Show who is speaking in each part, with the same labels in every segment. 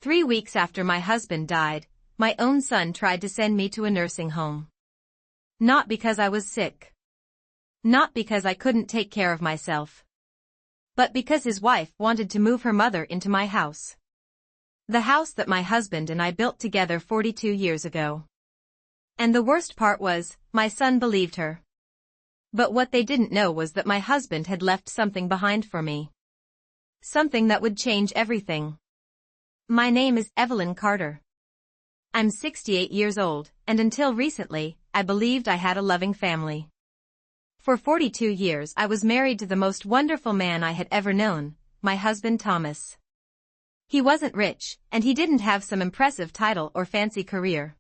Speaker 1: 3 weeks after my husband died, my own son tried to send me to a nursing home. Not because I was sick. Not because I couldn't take care of myself. But because his wife wanted to move her mother into my house. The house that my husband and I built together 42 years ago. And the worst part was, my son believed her. But what they didn't know was that my husband had left something behind for me. Something that would change everything. My name is Evelyn Carter. I'm 68 years old, and until recently, I believed I had a loving family. For 42 years I was married to the most wonderful man I had ever known, my husband Thomas. He wasn't rich, and he didn't have some impressive title or fancy career.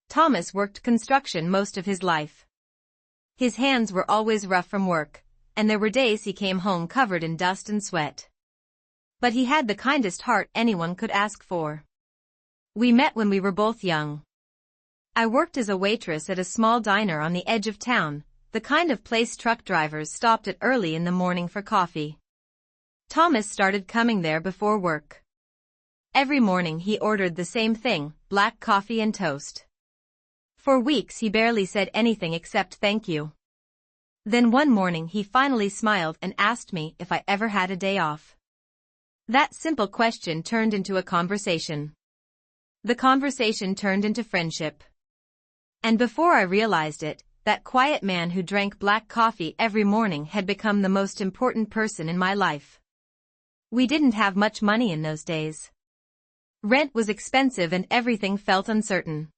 Speaker 1: Thomas worked construction most of his life. His hands were always rough from work, and there were days he came home covered in dust and sweat. But he had the kindest heart anyone could ask for. We met when we were both young. I worked as a waitress at a small diner on the edge of town, the kind of place truck drivers stopped at early in the morning for coffee. Thomas started coming there before work. Every morning he ordered the same thing, black coffee and toast. For weeks he barely said anything except thank you. Then one morning he finally smiled and asked me if I ever had a day off. That simple question turned into a conversation. The conversation turned into friendship. And before I realized it, that quiet man who drank black coffee every morning had become the most important person in my life. We didn't have much money in those days. Rent was expensive and everything felt uncertain.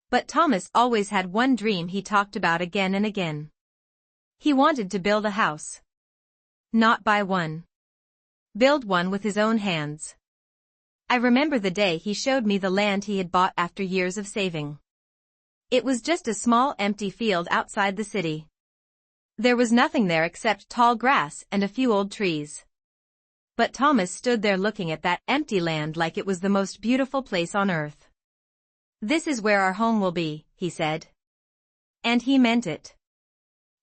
Speaker 1: But Thomas always had one dream he talked about again and again. He wanted to build a house. Not buy one. Build one with his own hands. I remember the day he showed me the land he had bought after years of saving. It was just a small empty field outside the city. There was nothing there except tall grass and a few old trees. But Thomas stood there looking at that empty land like it was the most beautiful place on earth. "This is where our home will be," he said. And he meant it.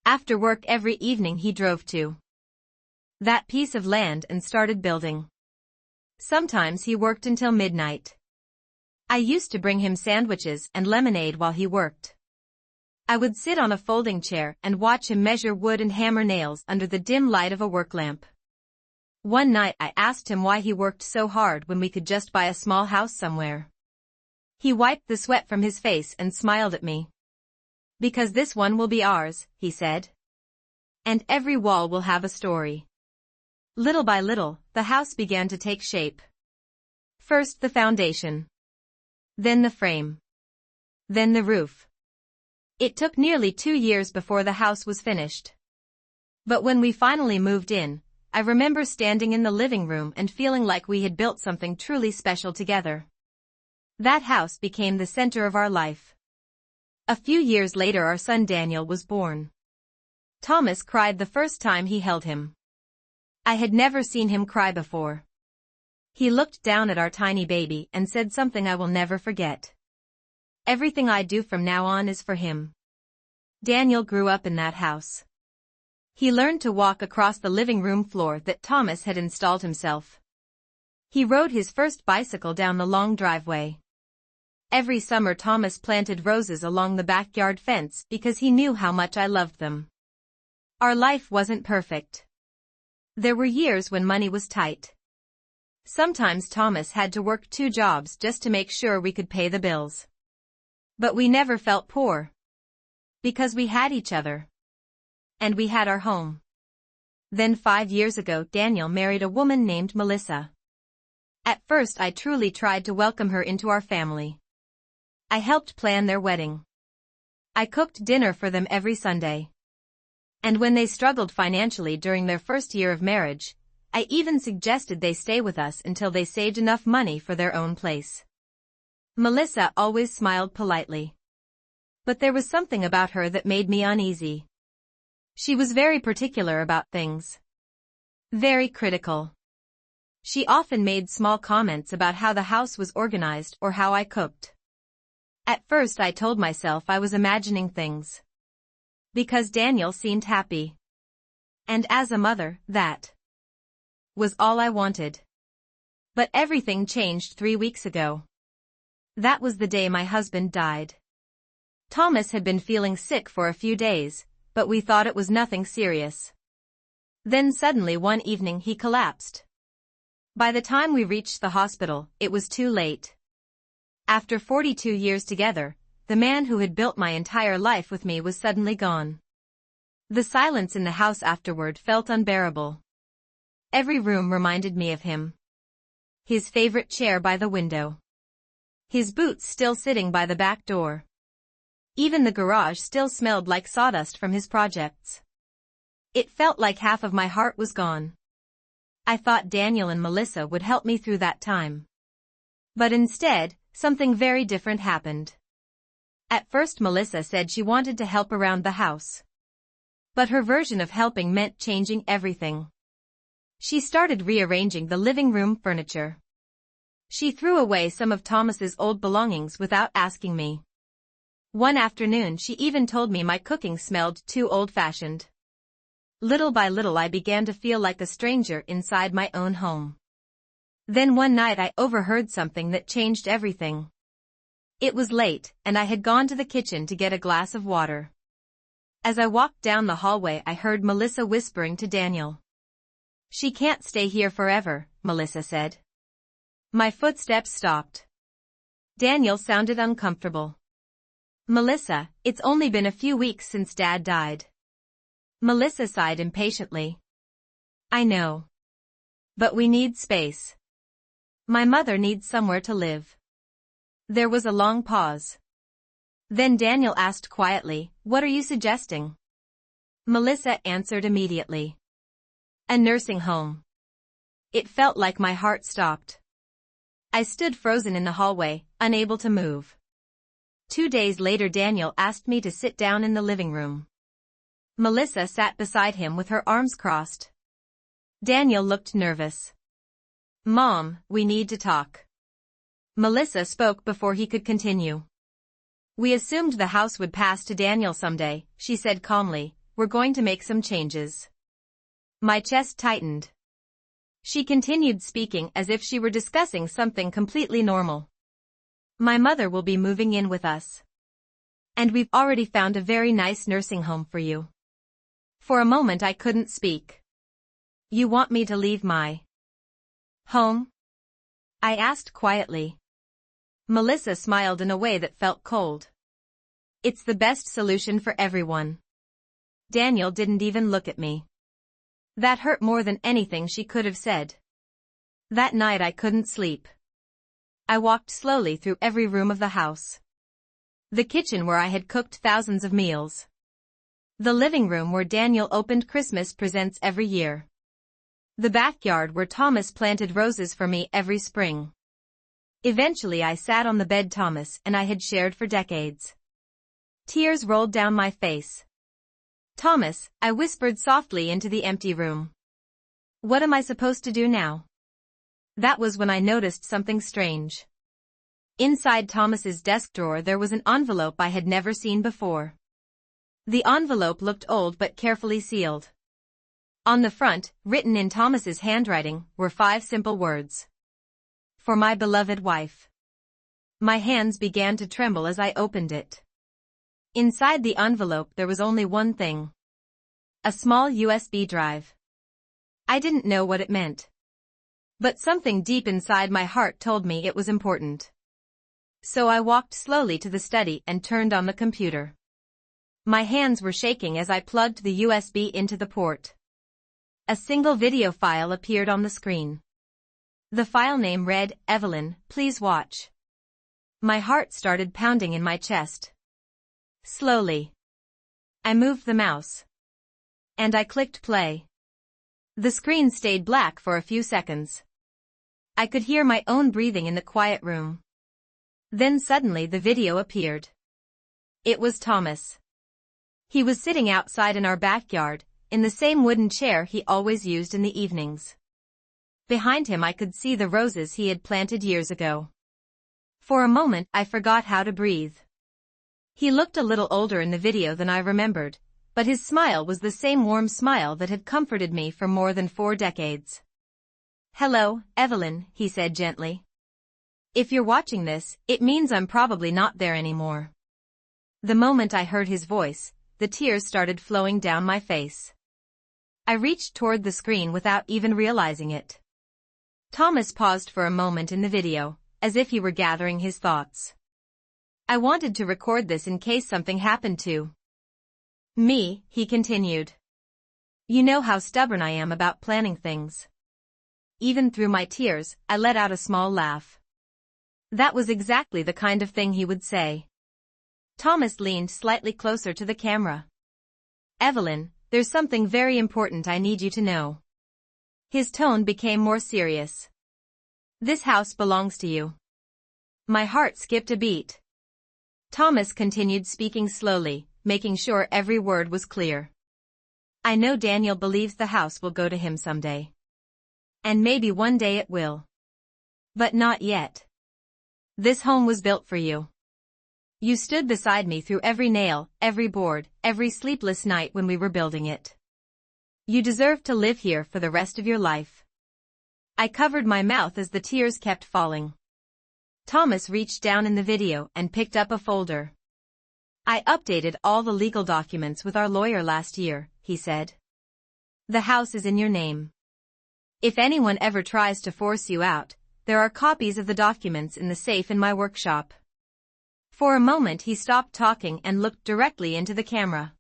Speaker 1: After work every evening he drove to that piece of land and started building. Sometimes he worked until midnight. I used to bring him sandwiches and lemonade while he worked. I would sit on a folding chair and watch him measure wood and hammer nails under the dim light of a work lamp. One night I asked him why he worked so hard when we could just buy a small house somewhere. He wiped the sweat from his face and smiled at me. "Because this one will be ours," he said. "And every wall will have a story." Little by little, the house began to take shape. First the foundation. Then the frame. Then the roof. It took nearly 2 years before the house was finished. But when we finally moved in, I remember standing in the living room and feeling like we had built something truly special together. That house became the center of our life. A few years later our son Daniel was born. Thomas cried the first time he held him. I had never seen him cry before. He looked down at our tiny baby and said something I will never forget. "Everything I do from now on is for him." Daniel grew up in that house. He learned to walk across the living room floor that Thomas had installed himself. He rode his first bicycle down the long driveway. Every summer Thomas planted roses along the backyard fence because he knew how much I loved them. Our life wasn't perfect. There were years when money was tight. Sometimes Thomas had to work 2 jobs just to make sure we could pay the bills. But we never felt poor. Because we had each other. And we had our home. Then 5 years ago Daniel married a woman named Melissa. At first I truly tried to welcome her into our family. I helped plan their wedding. I cooked dinner for them every Sunday. And when they struggled financially during their first year of marriage, I even suggested they stay with us until they saved enough money for their own place. Melissa always smiled politely. But there was something about her that made me uneasy. She was very particular about things. Very critical. She often made small comments about how the house was organized or how I cooked. At first I told myself I was imagining things. Because Daniel seemed happy. And as a mother, that was all I wanted. But everything changed 3 weeks ago. That was the day my husband died. Thomas had been feeling sick for a few days, but we thought it was nothing serious. Then suddenly one evening he collapsed. By the time we reached the hospital, it was too late. After 42 years together, the man who had built my entire life with me was suddenly gone. The silence in the house afterward felt unbearable. Every room reminded me of him. His favorite chair by the window. His boots still sitting by the back door. Even the garage still smelled like sawdust from his projects. It felt like half of my heart was gone. I thought Daniel and Melissa would help me through that time. But instead, something very different happened. At first Melissa said she wanted to help around the house. But her version of helping meant changing everything. She started rearranging the living room furniture. She threw away some of Thomas's old belongings without asking me. One afternoon she even told me my cooking smelled too old-fashioned. Little by little I began to feel like a stranger inside my own home. Then one night I overheard something that changed everything. It was late, and I had gone to the kitchen to get a glass of water. As I walked down the hallway I heard Melissa whispering to Daniel. "She can't stay here forever," Melissa said. My footsteps stopped. Daniel sounded uncomfortable. "Melissa, it's only been a few weeks since Dad died." Melissa sighed impatiently. "I know. But we need space. My mother needs somewhere to live." There was a long pause. Then Daniel asked quietly, "What are you suggesting?" Melissa answered immediately. "A nursing home." It felt like my heart stopped. I stood frozen in the hallway, unable to move. 2 days later Daniel asked me to sit down in the living room. Melissa sat beside him with her arms crossed. Daniel looked nervous. "Mom, we need to talk." Melissa spoke before he could continue. "We assumed the house would pass to Daniel someday," she said calmly. "We're going to make some changes." My chest tightened. She continued speaking as if she were discussing something completely normal. "My mother will be moving in with us. And we've already found a very nice nursing home for you." For a moment I couldn't speak. "You want me to leave my home?" I asked quietly. Melissa smiled in a way that felt cold. "It's the best solution for everyone." Daniel didn't even look at me. That hurt more than anything she could have said. That night I couldn't sleep. I walked slowly through every room of the house. The kitchen where I had cooked thousands of meals. The living room where Daniel opened Christmas presents every year. The backyard where Thomas planted roses for me every spring. Eventually I sat on the bed Thomas and I had shared for decades. Tears rolled down my face. "Thomas," I whispered softly into the empty room. "What am I supposed to do now?" That was when I noticed something strange. Inside Thomas's desk drawer there was an envelope I had never seen before. The envelope looked old but carefully sealed. On the front, written in Thomas's handwriting, were 5 simple words. "For my beloved wife." My hands began to tremble as I opened it. Inside the envelope there was only one thing. A small USB drive. I didn't know what it meant. But something deep inside my heart told me it was important. So I walked slowly to the study and turned on the computer. My hands were shaking as I plugged the USB into the port. A single video file appeared on the screen. The file name read, "Evelyn, please watch." My heart started pounding in my chest. Slowly, I moved the mouse. And I clicked play. The screen stayed black for a few seconds. I could hear my own breathing in the quiet room. Then suddenly the video appeared. It was Thomas. He was sitting outside in our backyard, in the same wooden chair he always used in the evenings. Behind him I could see the roses he had planted years ago. For a moment I forgot how to breathe. He looked a little older in the video than I remembered, but his smile was the same warm smile that had comforted me for more than 4 decades. Hello, Evelyn, he said gently. If you're watching this, it means I'm probably not there anymore. The moment I heard his voice, the tears started flowing down my face. I reached toward the screen without even realizing it. Thomas paused for a moment in the video, as if he were gathering his thoughts. I wanted to record this in case something happened to me, he continued. You know how stubborn I am about planning things. Even through my tears, I let out a small laugh. That was exactly the kind of thing he would say. Thomas leaned slightly closer to the camera. Evelyn, there's something very important I need you to know. His tone became more serious. This house belongs to you. My heart skipped a beat. Thomas continued speaking slowly, making sure every word was clear. I know Daniel believes the house will go to him someday. And maybe one day it will. But not yet. This home was built for you. You stood beside me through every nail, every board, every sleepless night when we were building it. You deserve to live here for the rest of your life. I covered my mouth as the tears kept falling. Thomas reached down in the video and picked up a folder. I updated all the legal documents with our lawyer last year, he said. The house is in your name. If anyone ever tries to force you out, there are copies of the documents in the safe in my workshop. For a moment he stopped talking and looked directly into the camera.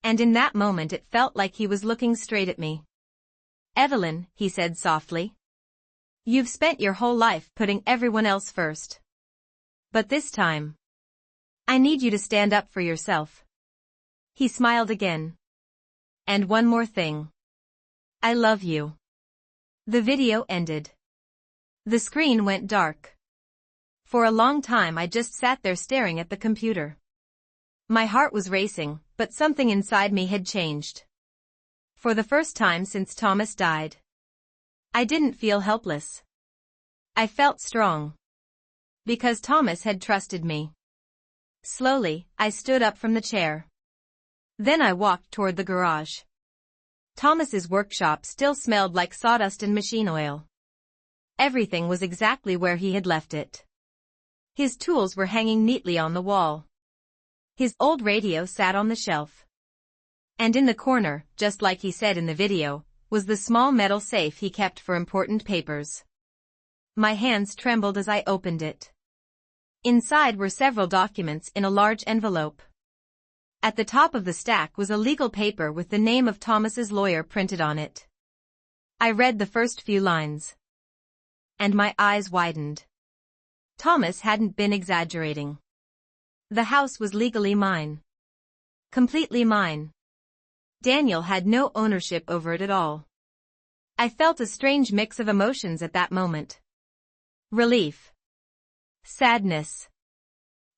Speaker 1: And in that moment it felt like he was looking straight at me. Evelyn, he said softly. You've spent your whole life putting everyone else first. But this time, I need you to stand up for yourself. He smiled again. And one more thing. I love you. The video ended. The screen went dark. For a long time I just sat there staring at the computer. My heart was racing, but something inside me had changed. For the first time since Thomas died, I didn't feel helpless. I felt strong. Because Thomas had trusted me. Slowly, I stood up from the chair. Then I walked toward the garage. Thomas's workshop still smelled like sawdust and machine oil. Everything was exactly where he had left it. His tools were hanging neatly on the wall. His old radio sat on the shelf. And in the corner, just like he said in the video, was the small metal safe he kept for important papers. My hands trembled as I opened it. Inside were several documents in a large envelope. At the top of the stack was a legal paper with the name of Thomas's lawyer printed on it. I read the first few lines. And my eyes widened. Thomas hadn't been exaggerating. The house was legally mine. Completely mine. Daniel had no ownership over it at all. I felt a strange mix of emotions at that moment. Relief. Sadness.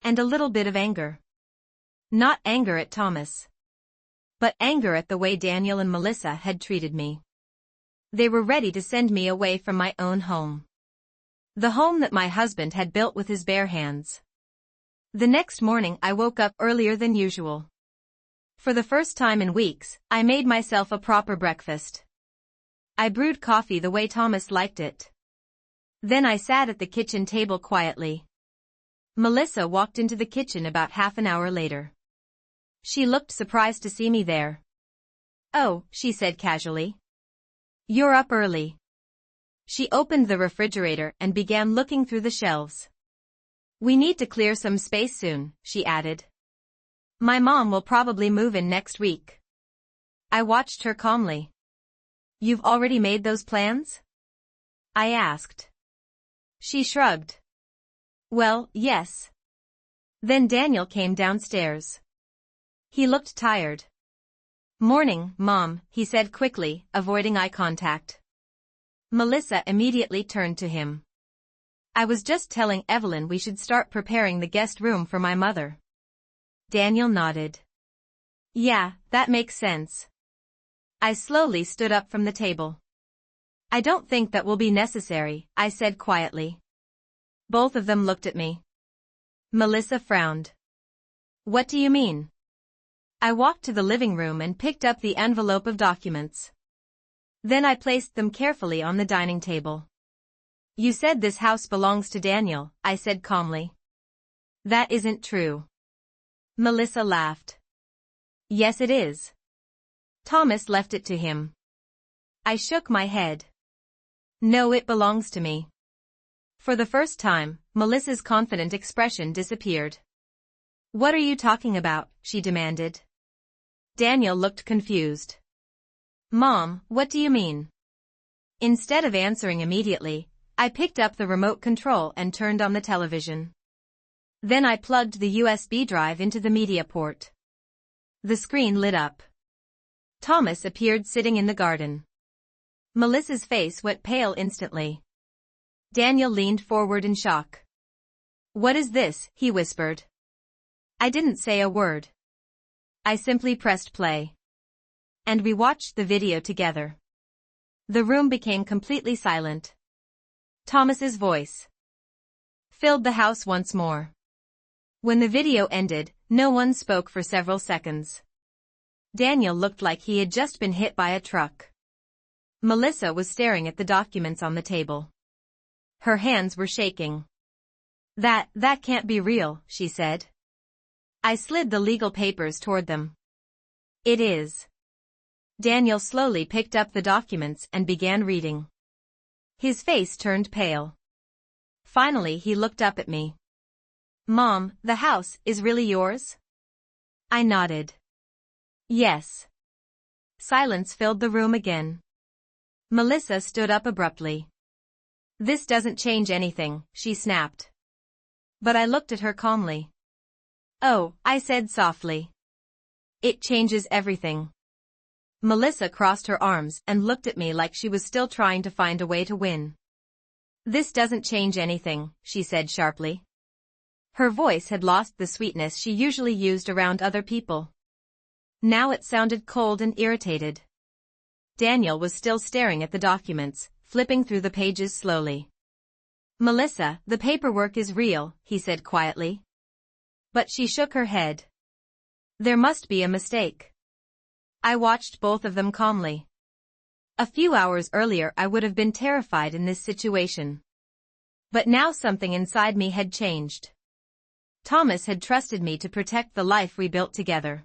Speaker 1: And a little bit of anger. Not anger at Thomas. But anger at the way Daniel and Melissa had treated me. They were ready to send me away from my own home. The home that my husband had built with his bare hands. The next morning I woke up earlier than usual. For the first time in weeks, I made myself a proper breakfast. I brewed coffee the way Thomas liked it. Then I sat at the kitchen table quietly. Melissa walked into the kitchen about half an hour later. She looked surprised to see me there. Oh, she said casually. You're up early. She opened the refrigerator and began looking through the shelves. We need to clear some space soon, she added. My mom will probably move in next week. I watched her calmly. You've already made those plans? I asked. She shrugged. Well, yes. Then Daniel came downstairs. He looked tired. Morning, Mom, he said quickly, avoiding eye contact. Melissa immediately turned to him. I was just telling Evelyn we should start preparing the guest room for my mother. Daniel nodded. Yeah, that makes sense. I slowly stood up from the table. I don't think that will be necessary, I said quietly. Both of them looked at me. Melissa frowned. What do you mean? I walked to the living room and picked up the envelope of documents. Then I placed them carefully on the dining table. You said this house belongs to Daniel, I said calmly. That isn't true. Melissa laughed. Yes, it is. Thomas left it to him. I shook my head. No, it belongs to me. For the first time, Melissa's confident expression disappeared. What are you talking about? She demanded. Daniel looked confused. Mom, what do you mean? Instead of answering immediately, I picked up the remote control and turned on the television. Then I plugged the USB drive into the media port. The screen lit up. Thomas appeared sitting in the garden. Melissa's face went pale instantly. Daniel leaned forward in shock. What is this? He whispered. I didn't say a word. I simply pressed play. And we watched the video together. The room became completely silent. Thomas's voice filled the house once more. When the video ended, no one spoke for several seconds. Daniel looked like he had just been hit by a truck. Melissa was staring at the documents on the table. Her hands were shaking. That can't be real, she said. I slid the legal papers toward them. It is. Daniel slowly picked up the documents and began reading. His face turned pale. Finally he looked up at me. Mom, the house is really yours? I nodded. Yes. Silence filled the room again. Melissa stood up abruptly. This doesn't change anything, she snapped. But I looked at her calmly. Oh, I said softly. It changes everything. Melissa crossed her arms and looked at me like she was still trying to find a way to win. This doesn't change anything, she said sharply. Her voice had lost the sweetness she usually used around other people. Now it sounded cold and irritated. Daniel was still staring at the documents, flipping through the pages slowly. Melissa, the paperwork is real, he said quietly. But she shook her head. There must be a mistake. I watched both of them calmly. A few hours earlier I would have been terrified in this situation. But now something inside me had changed. Thomas had trusted me to protect the life we built together.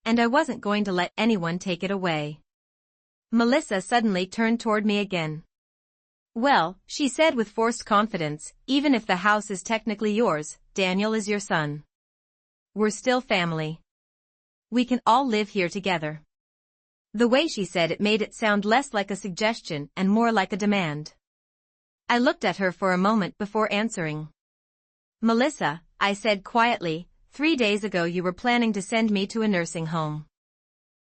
Speaker 1: And I wasn't going to let anyone take it away. Melissa suddenly turned toward me again. Well, she said with forced confidence, even if the house is technically yours, Daniel is your son. We're still family. We can all live here together. The way she said it made it sound less like a suggestion and more like a demand. I looked at her for a moment before answering. Melissa, I said quietly, 3 days ago you were planning to send me to a nursing home.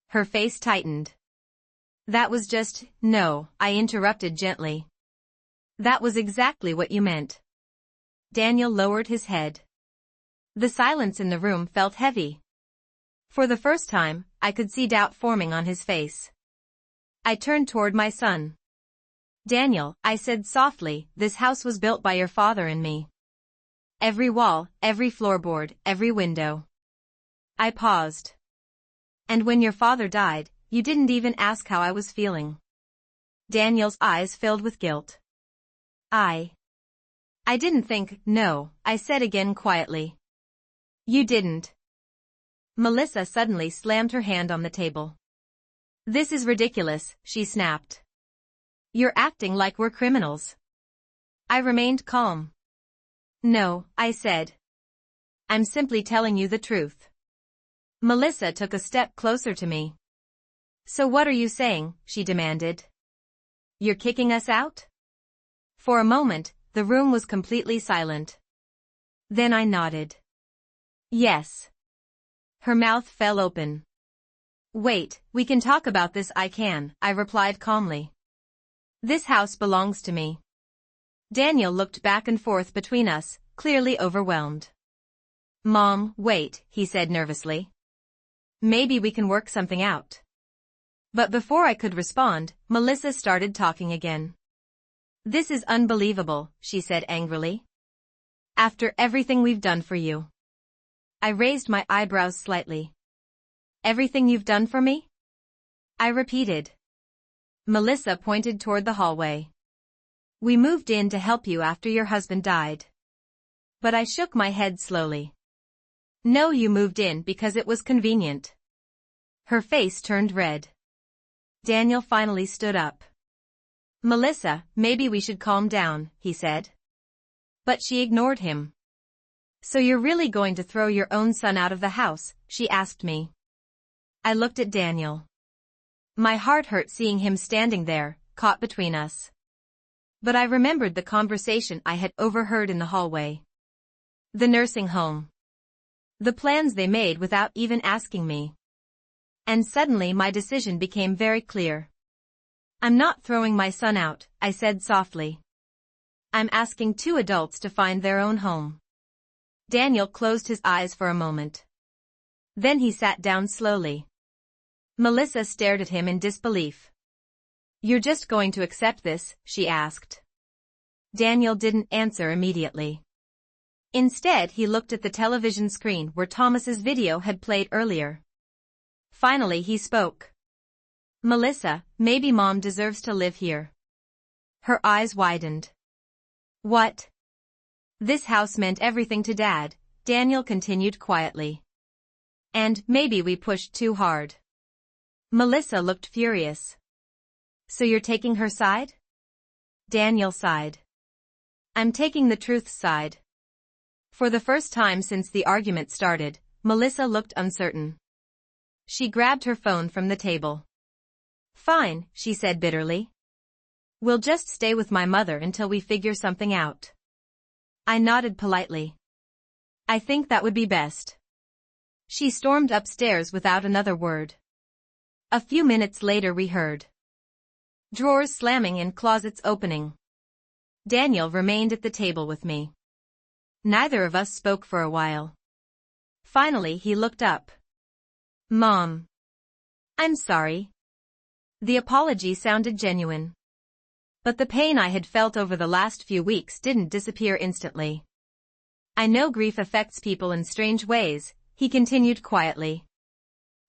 Speaker 1: Her face tightened. That was just, no, I interrupted gently. That was exactly what you meant. Daniel lowered his head. The silence in the room felt heavy. For the first time, I could see doubt forming on his face. I turned toward my son. Daniel, I said softly, this house was built by your father and me. Every wall, every floorboard, every window. I paused. And when your father died, you didn't even ask how I was feeling. Daniel's eyes filled with guilt. I didn't think, no, I said again quietly. You didn't. Melissa suddenly slammed her hand on the table. This is ridiculous, she snapped. You're acting like we're criminals. I remained calm. No, I said. I'm simply telling you the truth. Melissa took a step closer to me. So what are you saying? She demanded. You're kicking us out? For a moment, the room was completely silent. Then I nodded. Yes. Her mouth fell open. Wait, we can talk about this. I replied calmly. This house belongs to me. Daniel looked back and forth between us, clearly overwhelmed. Mom, wait, he said nervously. Maybe we can work something out. But before I could respond, Melissa started talking again. This is unbelievable, she said angrily. After everything we've done for you. I raised my eyebrows slightly. Everything you've done for me? I repeated. Melissa pointed toward the hallway. We moved in to help you after your husband died. But I shook my head slowly. No, you moved in because it was convenient. Her face turned red. Daniel finally stood up. Melissa, maybe we should calm down, he said. But she ignored him. So you're really going to throw your own son out of the house? She asked me. I looked at Daniel. My heart hurt seeing him standing there, caught between us. But I remembered the conversation I had overheard in the hallway. The nursing home. The plans they made without even asking me. And suddenly my decision became very clear. I'm not throwing my son out, I said softly. I'm asking two adults to find their own home. Daniel closed his eyes for a moment. Then he sat down slowly. Melissa stared at him in disbelief. You're just going to accept this? She asked. Daniel didn't answer immediately. Instead, he looked at the television screen where Thomas's video had played earlier. Finally, he spoke. Melissa, maybe Mom deserves to live here. Her eyes widened. What? This house meant everything to Dad, Daniel continued quietly. And maybe we pushed too hard. Melissa looked furious. So you're taking her side? Daniel sighed. I'm taking the truth's side. For the first time since the argument started, Melissa looked uncertain. She grabbed her phone from the table. Fine, she said bitterly. We'll just stay with my mother until we figure something out. I nodded politely. I think that would be best. She stormed upstairs without another word. A few minutes later we heard drawers slamming and closets opening. Daniel remained at the table with me. Neither of us spoke for a while. Finally he looked up. Mom. I'm sorry. The apology sounded genuine. But the pain I had felt over the last few weeks didn't disappear instantly. I know grief affects people in strange ways, he continued quietly.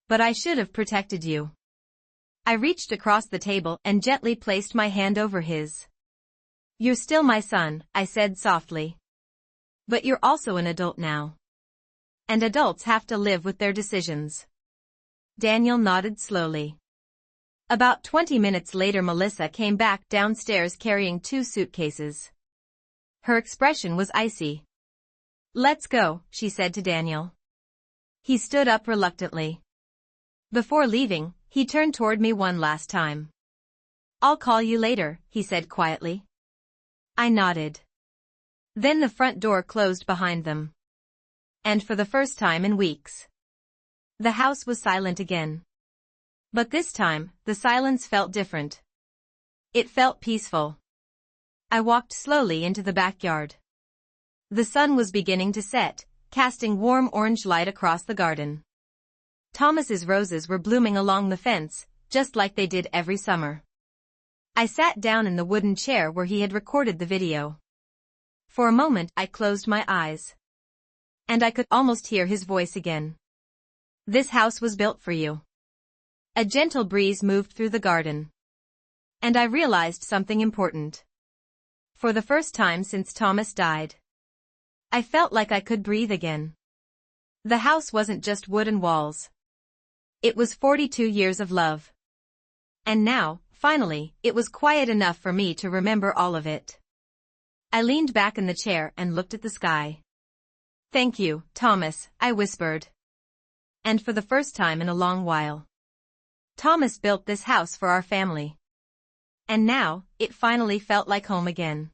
Speaker 1: But I should have protected you. I reached across the table and gently placed my hand over his. You're still my son, I said softly. But you're also an adult now. And adults have to live with their decisions. Daniel nodded slowly. About 20 minutes later Melissa came back downstairs carrying 2 suitcases. Her expression was icy. Let's go, she said to Daniel. He stood up reluctantly. Before leaving, he turned toward me one last time. I'll call you later, he said quietly. I nodded. Then the front door closed behind them. And for the first time in weeks, the house was silent again. But this time, the silence felt different. It felt peaceful. I walked slowly into the backyard. The sun was beginning to set, casting warm orange light across the garden. Thomas's roses were blooming along the fence, just like they did every summer. I sat down in the wooden chair where he had recorded the video. For a moment I closed my eyes. And I could almost hear his voice again. This house was built for you. A gentle breeze moved through the garden. And I realized something important. For the first time since Thomas died, I felt like I could breathe again. The house wasn't just wood and walls. It was 42 years of love. And now, finally, it was quiet enough for me to remember all of it. I leaned back in the chair and looked at the sky. Thank you, Thomas, I whispered. And for the first time in a long while, Thomas built this house for our family. And now, it finally felt like home again.